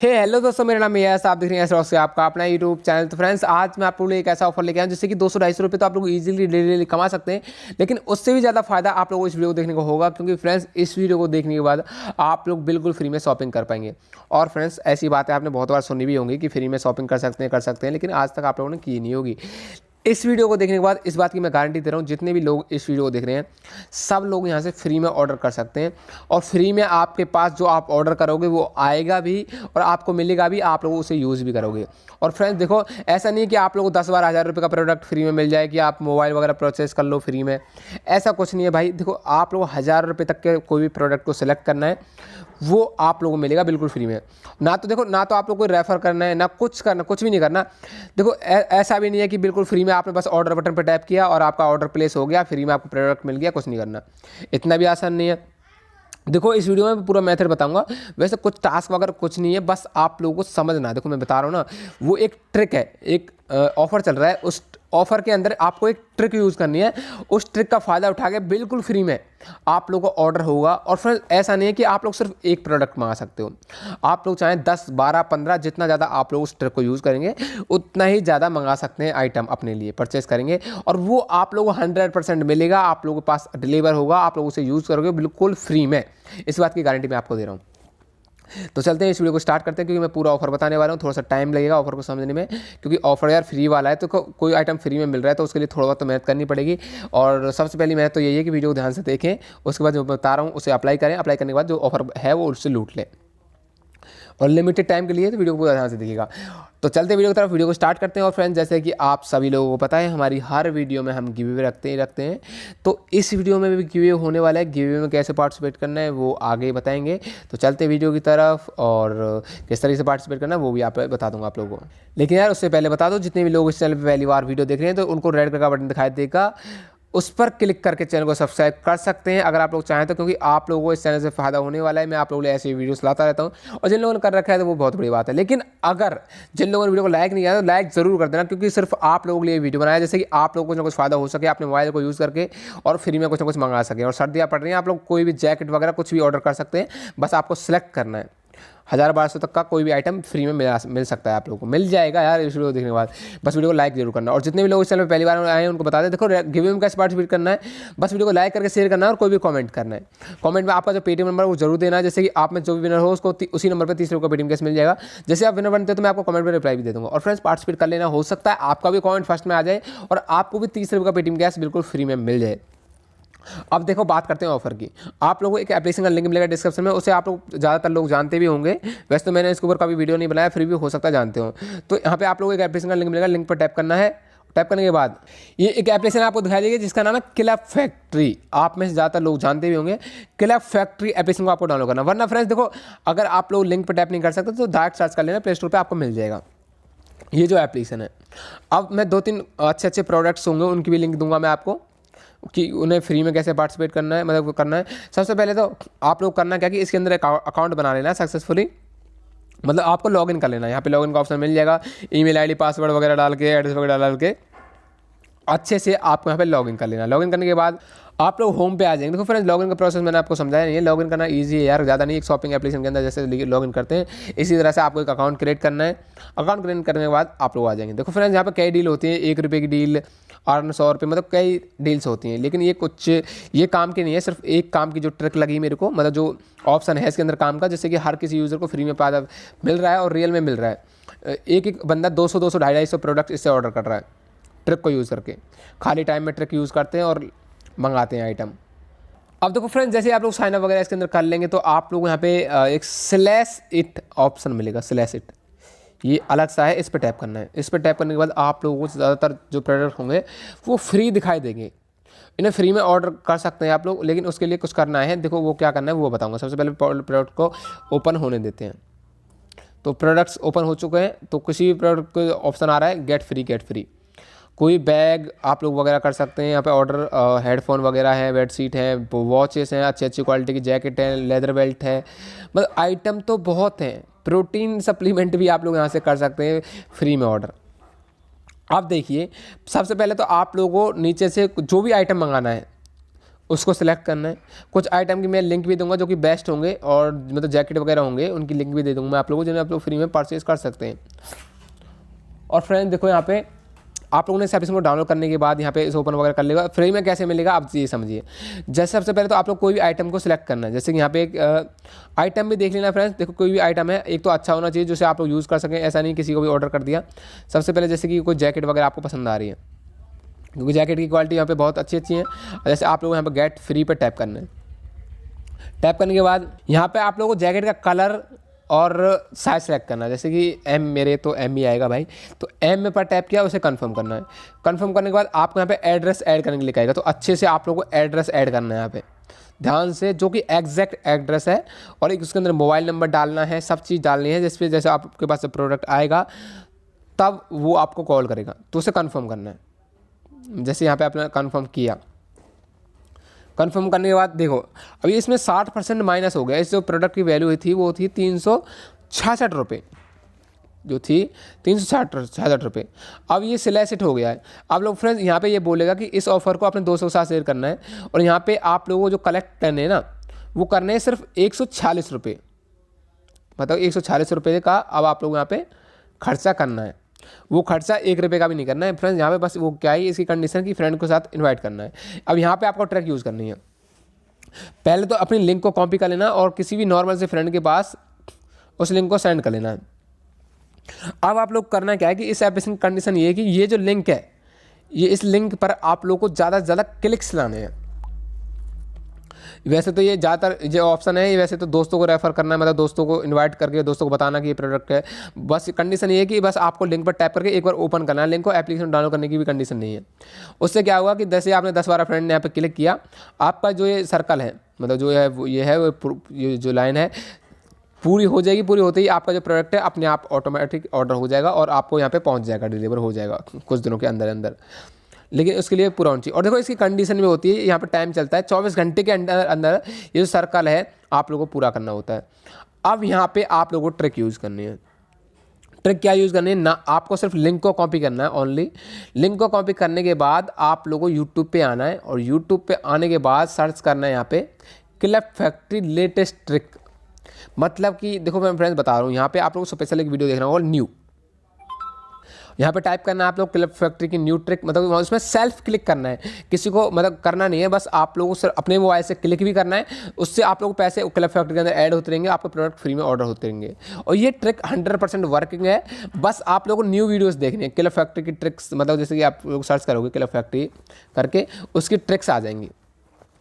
Hello दोस्तों, मेरा नाम यश, आप देख रहे हैं से आपका अपना यूट्यूब चैनल। तो फ्रेंड्स, आज मैं आप लोगों को एक ऐसा ऑफर लेके आया हूं जिससे कि 200-250 रुपये तो आप लोग इजीली डेली कमा सकते हैं। लेकिन उससे भी ज़्यादा फायदा आप लोगों को इस वीडियो को देखने को होगा, क्योंकि फ्रेंड्स इस वीडियो को देखने के बाद आप लोग बिल्कुल फ्री में शॉपिंग कर पाएंगे। और फ्रेंड्स, ऐसी बातें आपने बहुत बार सुनी भी होंगी कि फ्री में शॉपिंग कर सकते हैं, लेकिन आज तक आप लोगों ने की नहीं होगी। इस वीडियो को देखने के बाद इस बात की मैं गारंटी दे रहा हूँ, जितने भी लोग इस वीडियो को देख रहे हैं सब लोग यहाँ से फ्री में ऑर्डर कर सकते हैं। और फ्री में आपके पास जो आप ऑर्डर करोगे वो आएगा भी और आपको मिलेगा भी, आप लोग उसे यूज़ भी करोगे। और फ्रेंड्स देखो, ऐसा नहीं है कि आप लोगों को 10-12 हज़ार रुपये का प्रोडक्ट फ्री में मिल जाए कि आप मोबाइल वगैरह परचेस कर लो फ्री में। ऐसा कुछ नहीं है भाई। देखो, आप लोग 1000 रुपये तक के कोई भी प्रोडक्ट को सिलेक्ट करना है, वो आप लोगों को मिलेगा बिल्कुल फ्री में। ना तो देखो, ना तो आप लोग को रेफ़र करना है, ना कुछ करना, कुछ भी नहीं करना। देखो, ऐसा भी नहीं है कि बिल्कुल फ्री में आपने बस ऑर्डर बटन पर टैप किया और आपका ऑर्डर प्लेस हो गया, फ्री में आपको प्रोडक्ट मिल गया। कुछ नहीं करना, इतना भी आसान नहीं है। देखो, इस वीडियो में पूरा मेथड बताऊंगा। वैसे कुछ टास्क वगैरह कुछ नहीं है, बस आप लोगों को समझना है। देखो, मैं बता रहा हूँ ना, वो एक ट्रिक है, एक ऑफर चल रहा है। उस ऑफर के अंदर आपको एक ट्रिक यूज़ करनी है। उस ट्रिक का फ़ायदा उठा के बिल्कुल फ्री में आप लोगों को ऑर्डर होगा। और फिर ऐसा नहीं है कि आप लोग सिर्फ एक प्रोडक्ट मंगा सकते हो। आप लोग चाहें 10, 12, 15, जितना ज़्यादा आप लोग उस ट्रिक को यूज़ करेंगे उतना ही ज़्यादा मंगा सकते हैं आइटम अपने लिए परचेस करेंगे। और वो आप लोगों को 100% मिलेगा, आप लोगों के पास डिलीवर होगा, आप लोग उसे यूज़ करोगे बिल्कुल फ्री में। इस बात की गारंटी मैं आपको दे रहा हूँ। तो चलते हैं, इस वीडियो को स्टार्ट करते हैं, क्योंकि मैं पूरा ऑफर बताने वाला हूँ। थोड़ा सा टाइम लगेगा ऑफर को समझने में, क्योंकि ऑफर यार फ्री वाला है, तो कोई आइटम फ्री में मिल रहा है तो उसके लिए थोड़ा बहुत तो मेहनत करनी पड़ेगी। और सबसे पहली मेहनत तो यही है कि वीडियो को ध्यान से देखें, उसके बाद जो बता रहा हूँ उसे अप्लाई करें। अप्लाई करने के बाद जो ऑफर है वो उससे लूट लें, और लिमिटेड टाइम के लिए, तो वीडियो को पूरा ध्यान से देखिएगा। तो चलते वीडियो की तरफ, वीडियो को स्टार्ट करते हैं। और फ्रेंड्स, जैसे कि आप सभी लोगों को पता है, हमारी हर वीडियो में हम गिव अवे रखते हैं। तो इस वीडियो में भी गिव अवे होने वाला है। गिव अवे में कैसे पार्टिसिपेट करना है वो आगे बताएंगे। तो चलते वीडियो की तरफ, और किस तरीके से पार्टिसिपेट करना है वो भी आप बता दूंगा आप लोगों को। लेकिन यार, उससे पहले बता दो, जितने भी लोग इस चैनल पर पहली बार वीडियो देख रहे हैं तो उनको रेड कलर का बटन दिखाई देगा, उस पर क्लिक करके चैनल को सब्सक्राइब कर सकते हैं अगर आप लोग चाहें तो, क्योंकि आप लोगों को इस चैनल से फ़ायदा होने वाला है। मैं आप लोगों को ऐसी वीडियोस लाता रहता हूं, और जिन लोगों ने कर रखा है तो वो बहुत बड़ी बात है। लेकिन अगर जिन लोगों ने वीडियो को लाइक नहीं किया तो लाइक ज़रूर कर देना, क्योंकि सिर्फ आप लोगों के लिए वीडियो बनाया, जैसे कि आप लोगों को कुछ ना कुछ फ़ायदा हो सके अपने मोबाइल को यूज़ करके, और फ्री में कुछ ना कुछ मंगा सकें। और सर्दियाँ पड़ रही हैं, आप लोग कोई भी जैकेट वगैरह कुछ भी ऑर्डर कर सकते हैं, बस आपको सेलेक्ट करना है। 1000-1200 तक का कोई भी आइटम फ्री में मिल सकता है, आप लोगों को मिल जाएगा यार इस वीडियो देखने के बाद। बस वीडियो को लाइक जरूर करना। और जितने भी लोग इस चैनल पर पहली बार आए हैं उनको बता दें, देखो गिव अवे में कैसे पार्टिसिपेट करना है। बस वीडियो को लाइक करके शेयर करना है, और कोई भी कमेंट करना है। कमेंट में आपका जो पेटीएम नंबर है वो जरूर देना है, जैसे कि आप में जो भी विनर हो उसको उसी नंबर पर 30 रुपये का पेटीएम कैश मिल जाएगा। जैसे आप विनर बनते हो तो मैं आपको कमेंट में रिप्लाई भी दे दूँगा। और फ्रेंड्स, पार्टिसिपेट कर लेना, हो सकता है आपका भी कमेंट फर्स्ट में आ जाए और आपको भी 30 रुपये का पेटीएम कैश बिल्कुल फ्री में मिल जाए। अब देखो, बात करते हैं ऑफर की। आप लोगों को एक एप्लीकेशन का लिंक मिलेगा डिस्क्रिप्शन में, उसे आप लोग ज़्यादातर लोग जानते भी होंगे। वैसे तो मैंने इसके ऊपर कभी वीडियो नहीं बनाया, फिर भी हो सकता है जानते हो। तो यहाँ पे आप लोगों को एक एप्लीकेशन का लिंक मिलेगा, लिंक पर टैप करना है। टैप करने के बाद ये एक एप्लीकेशन आपको दिखाई देगी जिसका नाम है क्लब फैक्ट्री। आप में से ज़्यादातर लोग जानते भी होंगे। क्लब फैक्ट्री एप्लीकेशन को आपको डाउनलोड करना, वरना फ्रेंड्स देखो, अगर आप लोग लिंक पर टैप नहीं कर सकते तो डायरेक्ट सर्च कर लेना, प्ले स्टोर पर आपको मिल जाएगा ये जो एप्लीकेशन है। अब मैं 2-3 अच्छे प्रोडक्ट्स होंगे उनकी भी लिंक दूंगा मैं आपको, कि उन्हें फ्री में कैसे पार्टिसिपेट करना है, मतलब करना है। सबसे पहले तो आप लोग करना क्या कि इसके अंदर एक अकाउंट बना लेना है सक्सेसफुली, मतलब आपको लॉगिन कर लेना है। यहाँ पे लॉगिन का ऑप्शन मिल जाएगा, ईमेल आईडी पासवर्ड वगैरह डाल के, एड्रेस वगैरह डाल के अच्छे से आपको यहाँ पे लॉगिन कर लेना। लॉगिन करने के बाद आप लोग होम पे आ जाएंगे। देखो फ्रेंड्स, लॉगिन का प्रोसेस मैंने आपको समझाया नहीं है। लॉगिन करना इजी है यार, ज़्यादा नहीं। एक शॉपिंग एप्लीकेशन के अंदर जैसे लॉगिन करते हैं इसी तरह से आपको एक अकाउंट क्रिएट करना है। अकाउंट क्रिएट करने के बाद आप लोग आ जाएंगे। देखो फ्रेंड्स, यहाँ पे कई डील होती है, 1 रुपये की डील और 100 रुपये, मतलब कई डील्स होती हैं। लेकिन ये काम की नहीं है, सिर्फ एक काम की जो ट्रिक लगी मेरे को, मतलब जो ऑप्शन है इसके अंदर काम का, जैसे कि हर किसी यूज़र को फ्री में फायदा मिल रहा है और रियल में मिल रहा है। एक बंदा 200, 250 प्रोडक्ट इससे ऑर्डर कर रहा है ट्रिक को यूज़ करके। खाली टाइम में ट्रिक यूज़ करते हैं और मंगाते हैं आइटम। अब देखो फ्रेंड्स, जैसे आप लोग साइन अप वगैरह इसके अंदर कर लेंगे तो आप लोग यहाँ पे एक स्लैश इट ऑप्शन मिलेगा, स्लैश इट, ये अलग सा है, इस पर टैप करना है। इस पर टैप करने के बाद आप लोगों को ज़्यादातर जो प्रोडक्ट होंगे वो फ्री दिखाई देंगे। इन्हें फ्री में ऑर्डर कर सकते हैं आप लोग, लेकिन उसके लिए कुछ करना है। देखो वो क्या करना है वो बताऊँगा। सबसे पहले प्रोडक्ट को ओपन होने देते हैं। तो प्रोडक्ट्स ओपन हो चुके हैं, तो किसी भी प्रोडक्ट को ऑप्शन आ रहा है गेट फ्री। कोई बैग आप लोग वगैरह कर सकते हैं यहाँ पे ऑर्डर। हेडफोन वगैरह है, बेडशीट है, वॉचेस हैं, अच्छी क्वालिटी की जैकेट है, लेदर बेल्ट है, मतलब आइटम तो बहुत हैं। प्रोटीन सप्लीमेंट भी आप लोग यहाँ से कर सकते हैं फ्री में ऑर्डर। अब देखिए, सबसे पहले तो आप लोगों को नीचे से जो भी आइटम मंगाना है उसको सिलेक्ट करना है। कुछ आइटम की मैं लिंक भी दूंगा जो कि बेस्ट होंगे और मतलब जैकेट वगैरह होंगे, उनकी लिंक भी दे दूंगा मैं आप लोगों को, जिन्हें आप लोग फ्री में परचेज कर सकते हैं। और फ्रेंड्स देखो यहाँ पे आप लोगों ने इस एप्लीकेशन को डाउनलोड करने के बाद यहाँ पे इस ओपन वगैरह कर लेगा। फ्री में कैसे मिलेगा आप ये समझिए। जैसे सबसे पहले तो आप लोग कोई भी आइटम को सिलेक्ट करना है, जैसे कि यहाँ पे एक आइटम भी देख लेना फ्रेंड्स। देखो कोई भी आइटम है एक तो अच्छा होना चाहिए जिसे आप लोग यूज़ कर सकें, ऐसा नहीं किसी को भी ऑर्डर कर दिया। सबसे पहले जैसे कि कोई जैकेट वगैरह आपको पसंद आ रही है, क्योंकि जैकेट की क्वालिटी यहाँ पे बहुत अच्छी अच्छी है। जैसे आप लोग यहाँ पे गेट फ्री पे टैप करना है। टैप करने के बाद यहाँ पे आप लोगों को जैकेट का कलर और साइज सेलेक्ट करना है। जैसे कि एम, मेरे तो एम ही आएगा भाई, तो एम में पर टैप किया, उसे कंफर्म करना है। कंफर्म करने के बाद आपको यहाँ पे एड्रेस ऐड करने के लिए कहेगा, तो अच्छे से आप लोगों को एड्रेस ऐड करना है यहाँ पे ध्यान से, जो कि एग्जैक्ट एड्रेस है। और एक उसके अंदर मोबाइल नंबर डालना है, सब चीज़ डालनी है, जिसपे जैसे आपके पास प्रोडक्ट आएगा तब वो आपको कॉल करेगा, तो उसे कन्फर्म करना है। जैसे यहाँ पे आपने कन्फर्म किया, कन्फर्म करने के बाद देखो अभी इसमें 60% माइनस हो गया। इस जो प्रोडक्ट की वैल्यू थी वो थी 366 रुपये, जो थी 366 रुपये। अब ये सिलेक्ट हो गया है। अब लोग फ्रेंड्स यहाँ पे ये बोलेगा कि इस ऑफर को अपने दोस्तों के साथ शेयर करना है, और यहाँ पे आप लोगों को जो कलेक्ट करने हैं ना वो करने हैं सिर्फ 146 रुपये, मतलब 146 रुपये का अब आप लोग यहाँ पे खर्चा करना है। वो खर्चा 1 रुपये का भी नहीं करना है फ्रेंड्स। यहाँ पे बस वो क्या है, इसकी कंडीशन की फ्रेंड के साथ इनवाइट करना है। अब यहाँ पे आपको ट्रैक यूज़ करनी है। पहले तो अपनी लिंक को कॉपी कर लेना और किसी भी नॉर्मल से फ्रेंड के पास उस लिंक को सेंड कर लेना है। अब आप लोग करना क्या है कि इस एप्लीकेशन की कंडीशन ये है कि ये जो लिंक है, ये इस लिंक पर आप लोग को ज़्यादा से ज़्यादा क्लिक्स लाने हैं। वैसे तो ये ज़्यादातर जो ऑप्शन है ये वैसे तो दोस्तों को रेफर करना है, मतलब दोस्तों को इनवाइट करके दोस्तों को बताना कि ये प्रोडक्ट है। बस कंडीशन ये है कि बस आपको लिंक पर टैप करके एक बार ओपन करना है लिंक को, एप्लीकेशन डाउनलोड करने की भी कंडीशन नहीं है। उससे क्या होगा कि जैसे आपने 10-12 फ्रेंड ने यहाँ पे क्लिक किया, आपका जो ये सर्कल है, मतलब जो है वो ये जो लाइन है पूरी हो जाएगी। पूरी होते ही आपका जो प्रोडक्ट है अपने आप ऑटोमेटिक ऑर्डर हो जाएगा और आपको यहाँ पे पहुँच जाएगा, डिलीवर हो जाएगा कुछ दिनों के अंदर अंदर। लेकिन उसके लिए पूरा होना चाहिए। और देखो इसकी कंडीशन में होती है, यहाँ पे टाइम चलता है 24 घंटे के अंदर अंदर ये जो सर्कल है आप लोगों को पूरा करना होता है। अब यहाँ पे आप लोगों को ट्रिक यूज़ करनी है। ट्रिक क्या यूज़ करनी है ना, आपको सिर्फ लिंक को कॉपी करना है ओनली। लिंक को कॉपी करने के बाद आप लोगों को यूट्यूब पे आना है, और यूट्यूब पे आने के बाद सर्च करना है यहाँ पे क्लिप फैक्ट्री लेटेस्ट ट्रिक। मतलब कि देखो मैं फ्रेंड्स बता रहा हूँ, यहाँ पे आप लोग को स्पेशल एक वीडियो देखना होगा न्यू, यहाँ पे टाइप करना है आप लोग क्लिप फैक्ट्री की न्यू ट्रिक। मतलब उसमें सेल्फ क्लिक करना है, किसी को मतलब करना नहीं है, बस आप लोगों को सिर्फ अपने मोबाइल से क्लिक भी करना है। उससे आप लोगों को पैसे क्लिप फैक्ट्री के अंदर ऐड होते रहेंगे, आपके प्रोडक्ट फ्री में ऑर्डर होते रहेंगे। और ये ट्रिक 100% वर्किंग है। बस आप लोगों को न्यू वीडियोस देखनी है क्लिप फैक्ट्री की ट्रिक्स, मतलब जैसे कि आप लोग सर्च करोगे क्लिप फैक्ट्री करके उसकी ट्रिक्स आ जाएंगी।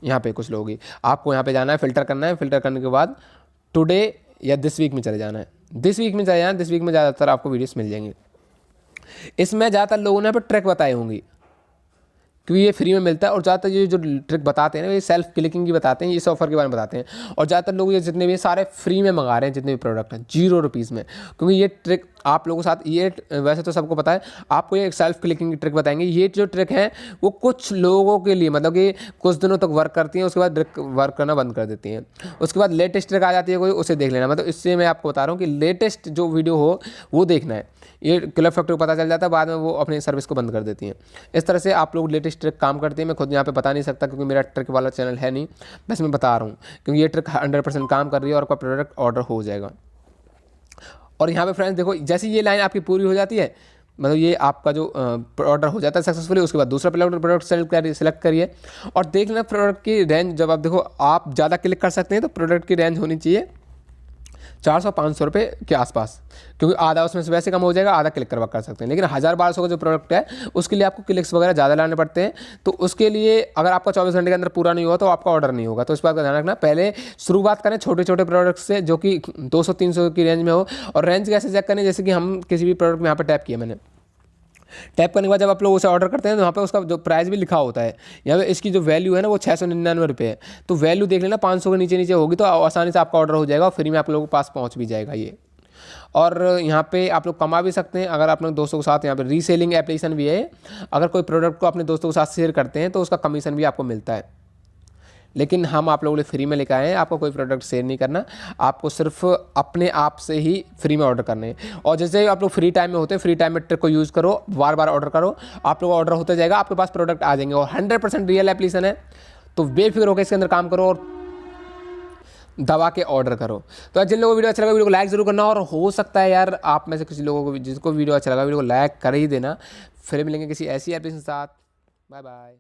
यहाँ पे कुछ लोग ही आपको यहाँ पे जाना है, फिल्टर करना है। फिल्टर करने के बाद टुडे या दिस वीक में चले जाना है। दिस वीक में चले जाना, दिस वीक में ज़्यादातर आपको वीडियोस मिल जाएंगी। इसमें ज़्यादातर लोगों ने यहाँ पर ट्रिक बताई होंगी क्योंकि ये फ्री में मिलता है। और ज़्यादातर ये जो ट्रिक बताते हैं ना ये सेल्फ क्लिकिंग की बताते हैं, इस ऑफर के बारे में बताते हैं। और ज़्यादातर लोग ये जितने भी सारे फ्री में मंगा रहे हैं, जितने भी प्रोडक्ट हैं 0 रुपीज़ में, क्योंकि ये ट्रिक आप लोगों के साथ ये वैसे तो सबको पता है, आपको ये सेल्फ क्लिकिंग की ट्रिक बताएंगे। ये जो ट्रिक है वो कुछ लोगों के लिए मतलब कि कुछ दिनों तक वर्क करती हैं, उसके बाद ट्रिक वर्क करना बंद कर देती हैं। उसके बाद लेटेस्ट ट्रिक आ जाती है कोई, उसे देख लेना। मतलब इससे मैं आपको बता रहा हूँ कि लेटेस्ट जो वीडियो हो वो देखना है। ये क्लिप फैक्ट्री को पता चल जाता है, बाद में वो अपनी सर्विस को बंद कर देती हैं। इस तरह से आप लोग लेटेस्ट ट्रिक काम करते हैं। मैं खुद यहाँ पे बता नहीं सकता क्योंकि मेरा ट्रिक वाला चैनल है नहीं, बस मैं बता रहा हूँ क्योंकि ये ट्रिक 100% काम कर रही है और आपका प्रोडक्ट ऑर्डर हो जाएगा। और यहाँ पे फ्रेंड्स देखो जैसे ये लाइन आपकी पूरी हो जाती है, मतलब ये आपका जो ऑर्डर हो जाता है सक्सेसफुली, उसके बाद दूसरा प्रोडक्ट सेलेक्ट करिए और देख लेना प्रोडक्ट की रेंज। जब आप देखो आप ज़्यादा क्लिक कर सकते हैं तो प्रोडक्ट की रेंज होनी चाहिए 400-500 रुपये के आसपास, क्योंकि आधा उसमें से वैसे कम हो जाएगा, आधा क्लिक करवा कर सकते हैं। लेकिन 1000-1200 का जो प्रोडक्ट है उसके लिए आपको क्लिक्स वगैरह ज़्यादा लाने पड़ते हैं। तो उसके लिए अगर आपका 24 घंटे के अंदर पूरा नहीं हुआ तो आपका ऑर्डर नहीं होगा। तो इस बात का ध्यान रखना। पहले शुरुआत करें छोटे छोटे प्रोडक्ट से जो कि 200-300 की रेंज में हो। और रेंज कैसे चेक करें, जैसे कि हम किसी भी प्रोडक्ट में यहाँ पर टैप किया मैंने, टैप करने के बाद जब आप लोग उसे ऑर्डर करते हैं तो वहाँ पे उसका जो प्राइस भी लिखा होता है। यहाँ पे इसकी जो वैल्यू है ना वो 699 रुपये है। तो वैल्यू देख लेना 500 के नीचे नीचे होगी तो आसानी से आपका ऑर्डर हो जाएगा और फ्री में आप लोगों के पास पहुँच भी जाएगा ये। और यहाँ पे आप लोग कमा भी सकते हैं अगर अपने दोस्तों के साथ। यहाँ पे रीसेलिंग एप्लीकेशन भी है, अगर कोई प्रोडक्ट को अपने दोस्तों के साथ शेयर करते हैं तो उसका कमीशन भी आपको मिलता है। लेकिन हम आप लोगों के लिए फ्री में लेकर आए हैं, आपको कोई प्रोडक्ट शेयर नहीं करना, आपको सिर्फ अपने आप से ही फ्री में ऑर्डर करने हैं। और जैसे आप लोग फ्री टाइम में होते हैं, फ्री टाइम में ट्रिक को यूज़ करो, बार बार ऑर्डर करो, आप लोग ऑर्डर होते जाएगा, आपके पास प्रोडक्ट आ जाएंगे। और 100% रियल एप्लीकेशन है, तो बेफिक्र होकर इसके अंदर काम करो और दबा के ऑर्डर करो। तो जिन लोगों को वीडियो अच्छा लगा वीडियो को लाइक जरूर करना, और हो सकता है यार आप में से कुछ लोगों को जिसको वीडियो अच्छा लगा वीडियो को लाइक कर ही देना। फिर मिलेंगे किसी ऐसी एप्लीकेशन के साथ। Bye bye.